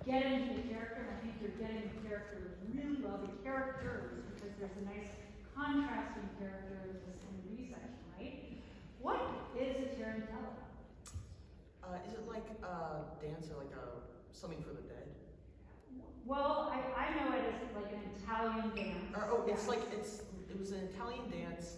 get into the character, and I think you're getting the character really well, the characters, because there's a nice contrasting character in the B section, right? What is a Tarantella? Is it like a dance or like something for the dead? Well, I know it as like an Italian dance. It was an Italian dance.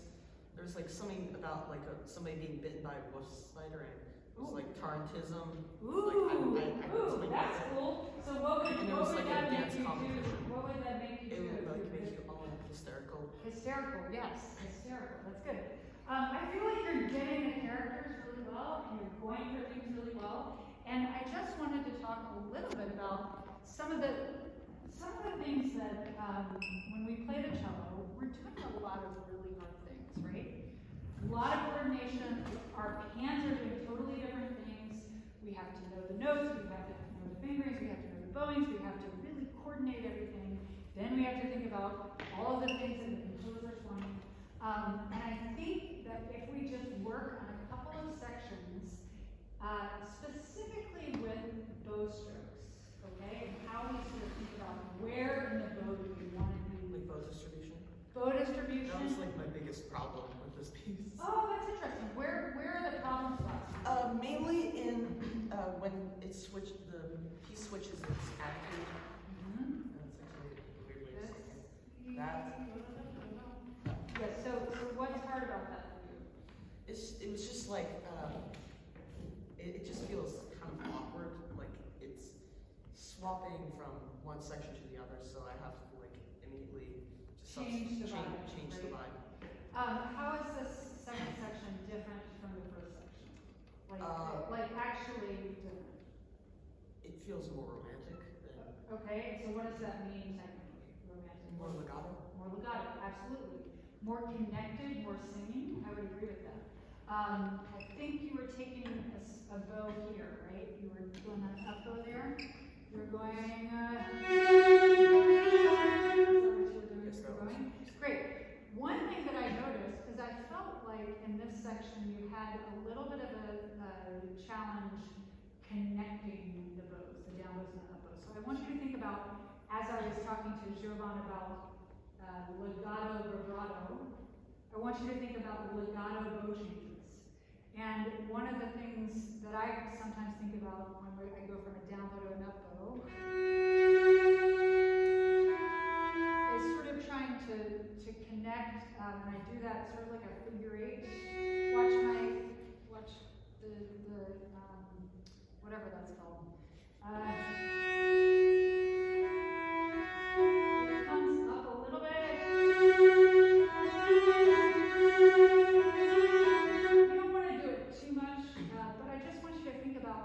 There's like something about like somebody being bitten by a wolf spider, and it was like Tarantism. Ooh, like, that's cool. So what would that make you do? What would that make you do? It would make you all hysterical. Hysterical, yes, hysterical. That's good. I feel like you're getting the characters really well, and you're going for things really well. And I just wanted to talk a little bit about some of the things that when we play the cello, we're doing a lot of really hard things, right? A lot of coordination. Our hands are doing totally different things. We have to know the notes. We have to know the fingerings. We have to know the bowings. We have to really coordinate everything. Then we have to think about all of the things that the composers want. And I think that if we just work on a couple of sections, specifically with bow strokes, okay, and how we sort of think about where in the bow do we want to be. Like bow distribution? Bow distribution. That was like my biggest problem with this piece. Oh, that's interesting. Where are the problem spots? Mainly in when it switched, the piece switches its attitude. That's actually a weird way to say it. That. Yes, so what's hard about that for you? It was just like, it just feels kind of awkward, like it's swapping from one section to the other, so I have to like immediately just change the vibe. The vibe. How is this second section different from the first section? Like actually different? It feels more romantic than. Okay, so what does that mean technically? Romantic. More legato. More legato, absolutely. More connected, more singing. I would agree with that. I think you were taking a bow here, right? You were doing an up bow there. You were going. Great. One thing that I noticed is I felt like in this section you had a little bit of a challenge connecting the bows, the down bows and the up bows. So I want you to think about, as I was talking to Jovan about legato vibrato, I want you to think about legato bow changes. And one of the things that I sometimes think about when I go from a down bow to an up bow is sort of trying to connect, when I do that, sort of like a figure eight. Watch the whatever that's called. It comes up a little bit. You don't want to do it too much, but I just want you to think about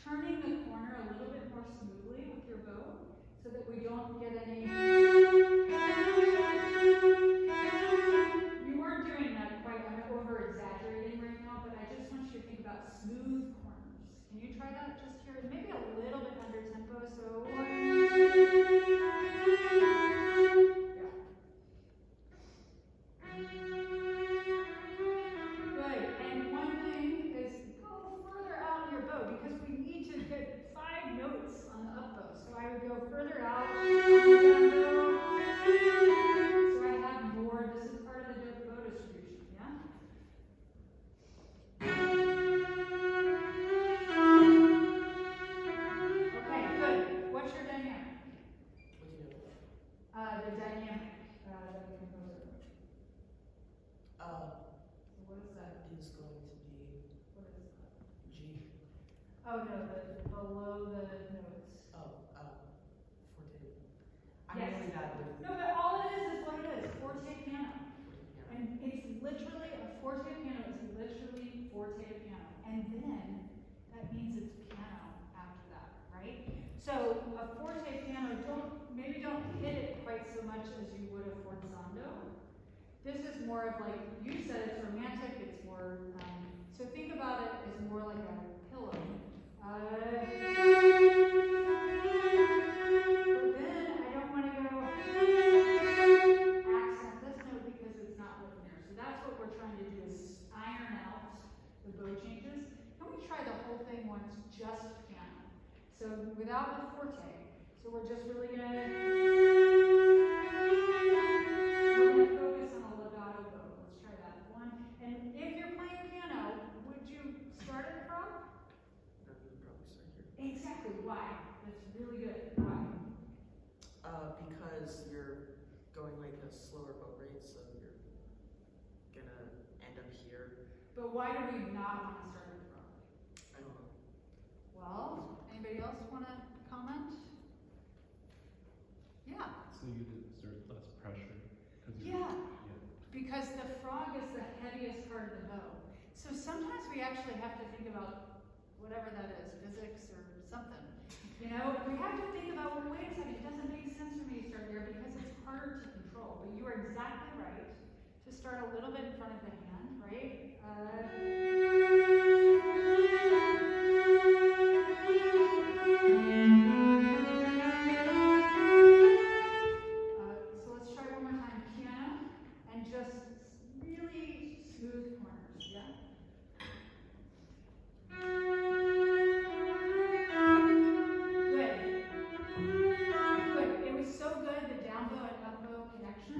turning the corner a little bit more smoothly with your bow so that we don't get any. You weren't doing that quite, I'm over-exaggerating right now, but I just want you to think about smooth corners. Can you try that just here? Maybe a little bit under tempo, so. Good. And one thing is go further out in your bow because we need to get 5 notes on the up bow. So I would go further out on the down bow. So I have more. This is part of the bow distribution, yeah? Okay, good. What's your dynamic? The dynamic that the composer wrote. So what is that? Is going to be What is that? G. Oh no, below the notes. Forte. I'm Yes. really bad with. No, but all it is what it is. Forte piano. And it's literally, a forte piano is literally forte piano. And then that means it's piano after that, right? So a forte piano, maybe don't hit it quite so much as you would a forzando. This is more of like, you said it's romantic, it's more, so think about it as more like a pillow. But then I don't want to go accent this note because it's not linear. So that's what we're trying to do is iron out the bow changes. Can we try the whole thing once, just piano? So without the forte. So we're just really gonna focus on a legato bow. Let's try that one. And if you're playing piano, would you start it from? No, you would probably start here. Exactly. Why? That's really good. Why? Because you're going like a slower bow rate, so you're gonna end up here. But why do we not want to start it from? I don't know. Well, anybody else want to comment? Yeah. So you exert less pressure. Yeah. Because the frog is the heaviest part of the bow. So sometimes we actually have to think about whatever that is, physics or something. You know, we have to think about, well, wait a second, it doesn't make sense for me to start here because it's harder to control. But you are exactly right to start a little bit in front of the hand, right? So let's try one more time, piano, and just really smooth corners, yeah? Good. Good. It was so good, the down bow and up bow connection.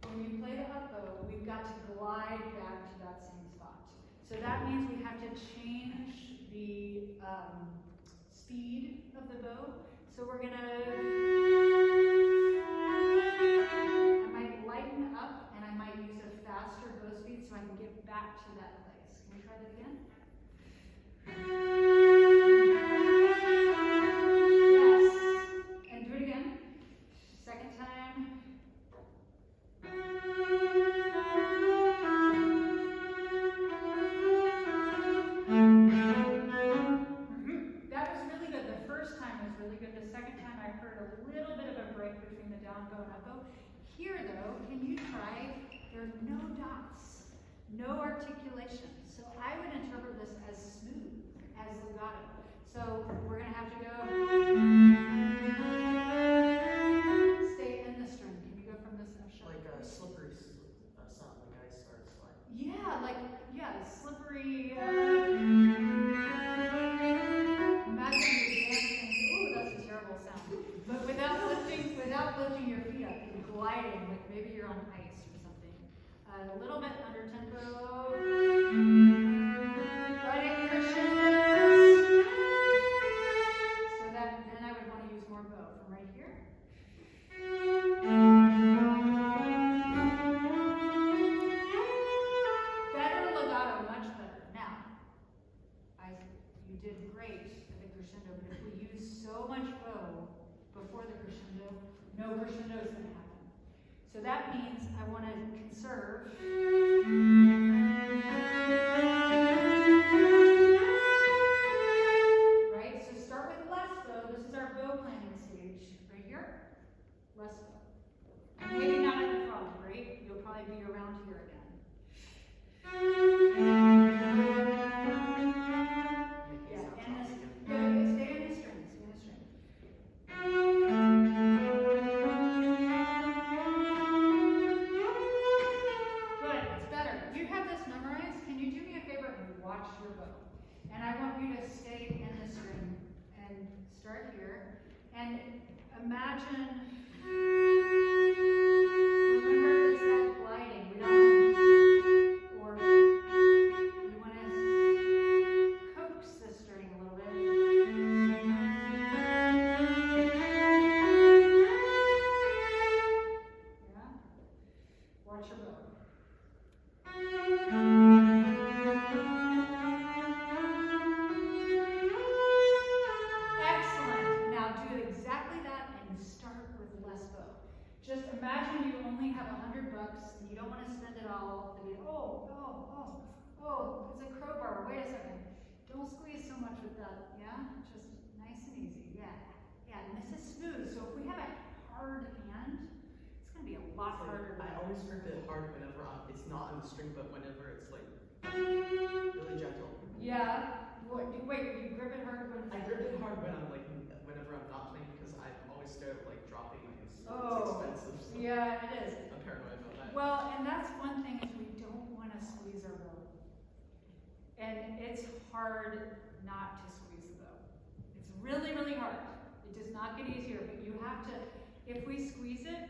When you play the up bow, we've got to glide back to that same spot. So that means we have to change the speed of the bow. So we're gonna, I might lighten up and I might use a faster bow speed so I can get back to that place. Can we try that again? Yes. And do it again. Second time. That was really good. The first time was really good. The second time I heard a little bit of a break between the down bow and up bow. Here though, can you try? There are no dots, no articulation. So I would interpret this as smooth, as legato. So we're gonna have to go. Stay in the string. Can you go from this F sharp? Like a slippery sound, like I start sliding. Yeah, like slippery. Imagine you're dancing. Ooh, that's a terrible sound. But without lifting your feet up, you're gliding, like maybe you're on ice or something. A little bit under tempo. Gliding crescendos. So that then I would want to use more bow from right here. Better legato, much better. Now, you did great at the crescendo, but if we use so much bow before the crescendo, no crescendo is going to happen. So that means I want to conserve. Right? So start with less bow. This is our bow planning stage. Right here. Less bow. Maybe not at the front, right? You'll probably be around here again. Yeah, and this, good. Stay in the string. Stay in the string. Good. It's better. You have this memorized. Can you do me a favor and watch your bow? And I want you to stay in the string and start here. And imagine. Remember, it's that gliding. We don't. Or you want to coax the string a little bit. Yeah. Watch your bow. Excellent. Now do exactly that and start with less bow. Just imagine you only have $100 and you don't want to spend it all. And you, it's a crowbar. Wait a second. Don't squeeze so much with that. Yeah? Just nice and easy. Yeah. Yeah, and this is smooth. So if we have a hard hand, it's going to be a lot harder. I always grip it hard whenever it's not on the string, but whenever it's like really gentle. Yeah. Wait, you grip it hard when I grip it hard whenever I'm not playing because I'm always scared of like dropping my instrument. Oh, It's expensive. So yeah, it is. I'm paranoid about that. Well, and that's one thing is we don't want to squeeze our bow. And it's hard not to squeeze the bow. It's really, really hard. It does not get easier, but you have to, if we squeeze it,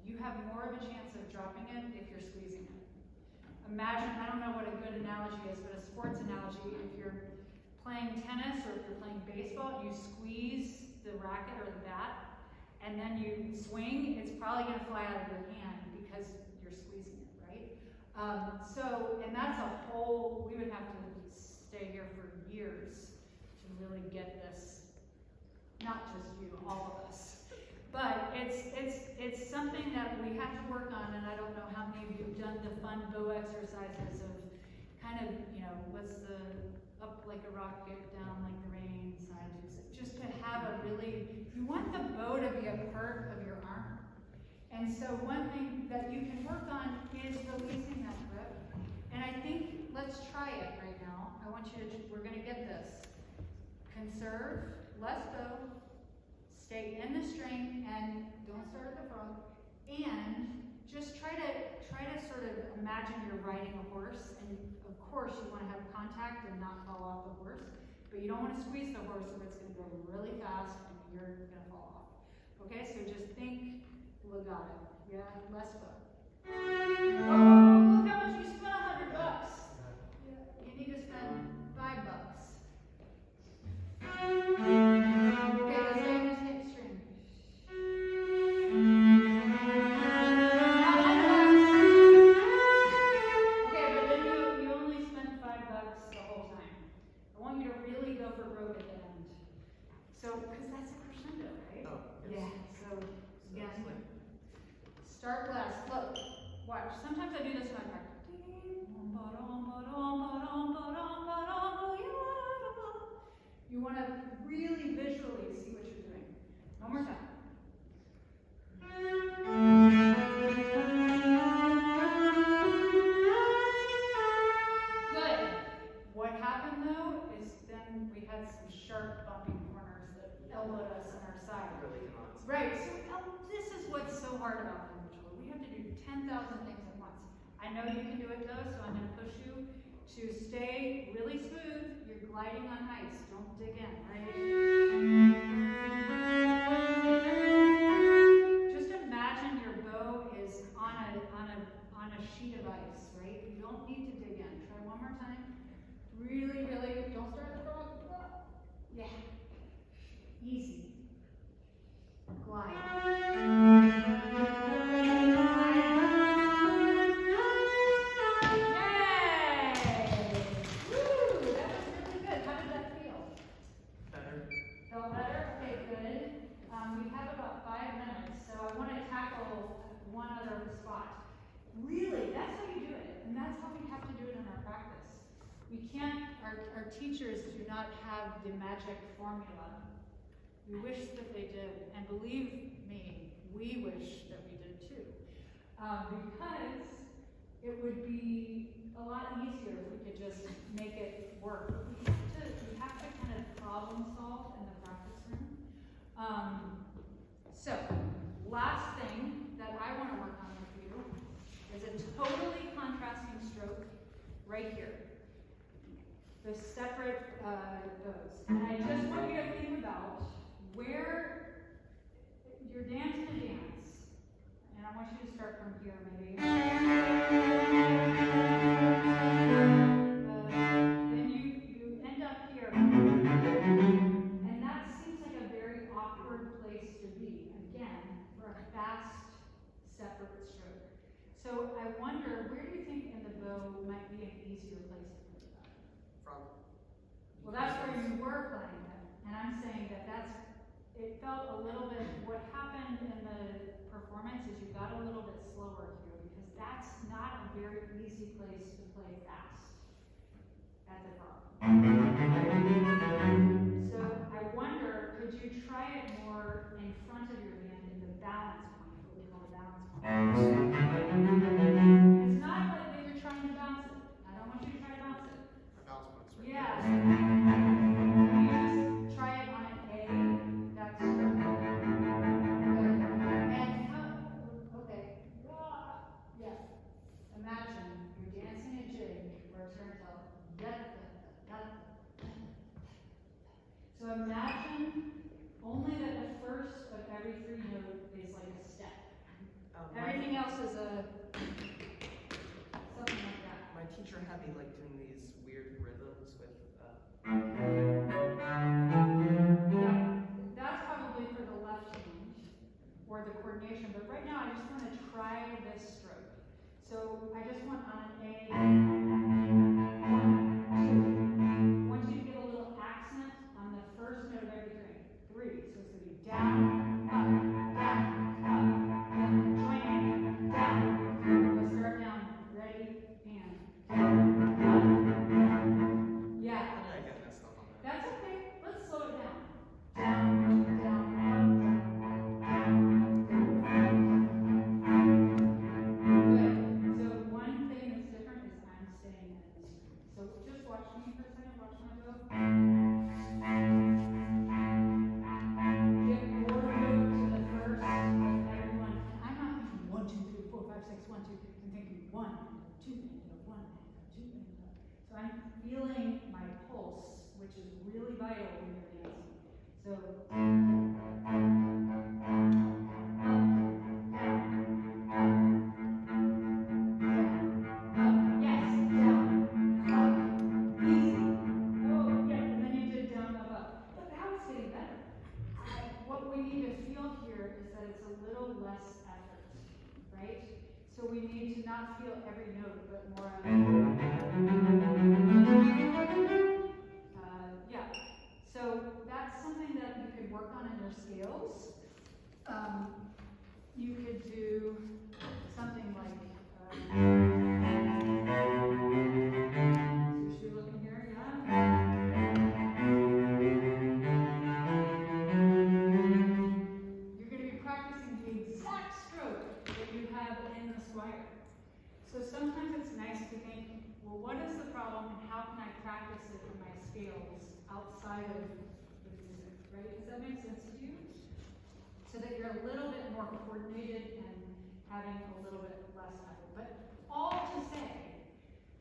you have more of a chance of dropping it if you're squeezing it. Imagine, I don't know what a good analogy is, but a sports analogy, if you're playing tennis or if you're playing baseball, you squeeze the racket or the bat, and then you swing, it's probably going to fly out of your hand because you're squeezing it, right? And that's a whole, we would have to stay here for years to really get this, not just you, all of us. But it's something that we have to work on, and I don't know how many of you have done the fun bow exercises of kind of, what's the up like a rocket, down like the rain, side to side, just to have a really, you want the bow to be a part of your arm. And so one thing that you can work on is releasing that grip. And I think, let's try it right now. I want you to, we're gonna get this. Conserve, less bow, stay in the string, and don't start at the front. And just try to sort of imagine you're riding a horse, and of course you want to have contact and not fall off the horse, but you don't want to squeeze the horse or it's going to go really fast and you're going to fall off. Okay, so just think legato. Yeah, less bow. Oh, look how much you spent, $100. Yeah, you need to spend $5. Okay, let's stay in this hip string. Okay, but then you only spent $5 the whole time. I want you to really go for broke at the end. So, because that's a crescendo, right? Oh, yes. Yeah, so, yeah. it's like, Start last. Look, watch. Sometimes I do this when I practice. You want to really visually see what you're doing. One more time. Good. What happened though is then we had some sharp bumping corners that elbowed us on our side. really not. Right, so this is what's so hard about language. We have to do 10,000 things at once. I know you can do it though, so I'm going to push you to stay really smooth. You're gliding on ice. Don't dig in, right? Just imagine your bow is on a sheet of ice, right? You don't need to dig in. Try one more time. Really, really, don't start the frog. Yeah. Easy. Glide. We have about 5 minutes, so I want to tackle one other spot. Really, that's how you do it, and that's how we have to do it in our practice. We can't, our teachers do not have the magic formula. We wish that they did, and believe me, we wish that we did too. Because it would be a lot easier if we could just make it work. We have to kind of problem solve in the practice room. So, last thing that I want to work on with you is a totally contrasting stroke right here. The separate bows. And I just want you to think about where you're dancing a dance. And I want you to start from here maybe. Then you end up here. And that seems like a very awkward place to be, again, for a fast, separate stroke. So I wonder, where do you think in the bow might be an easier place to put that? Frog. Well, that's where you were playing it. And I'm saying that it felt a little bit, what happened in the performance is you got a little bit slower here, because that's not a very easy place to play fast at the frog. So I wonder, could you try it more in front of your hand in the balance point, what we call a balance point? It's not like that you're trying to bounce it. I don't want you to try to bounce it. A bounce points, right? Yeah. You just try it on an A. That's good. And okay. Yeah. Imagine you're dancing a jig where it turns out. So imagine 1, 2, mango, 1, mango, 2, mango. So I'm feeling my pulse, which is really vital when you're dancing. So, what we need to feel here is that it's a little less effort, right? So we need to not feel every note, but more on, yeah. So that's something that you could work on in your scales. You could do something like, so you're looking here, yeah. Practicing the exact stroke that you have in the Squire. So sometimes it's nice to think, well, what is the problem and how can I practice it in my scales outside of the music, right? Does that make sense to you? So that you're a little bit more coordinated and having a little bit less effort. But all to say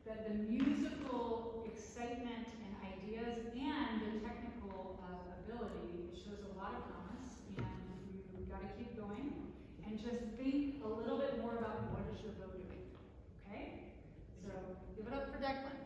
that the musical excitement and ideas and the technical ability shows a lot of promise, and you've got to keep going and just think a little bit more about what is your bow doing. Okay? So give it up for Declan.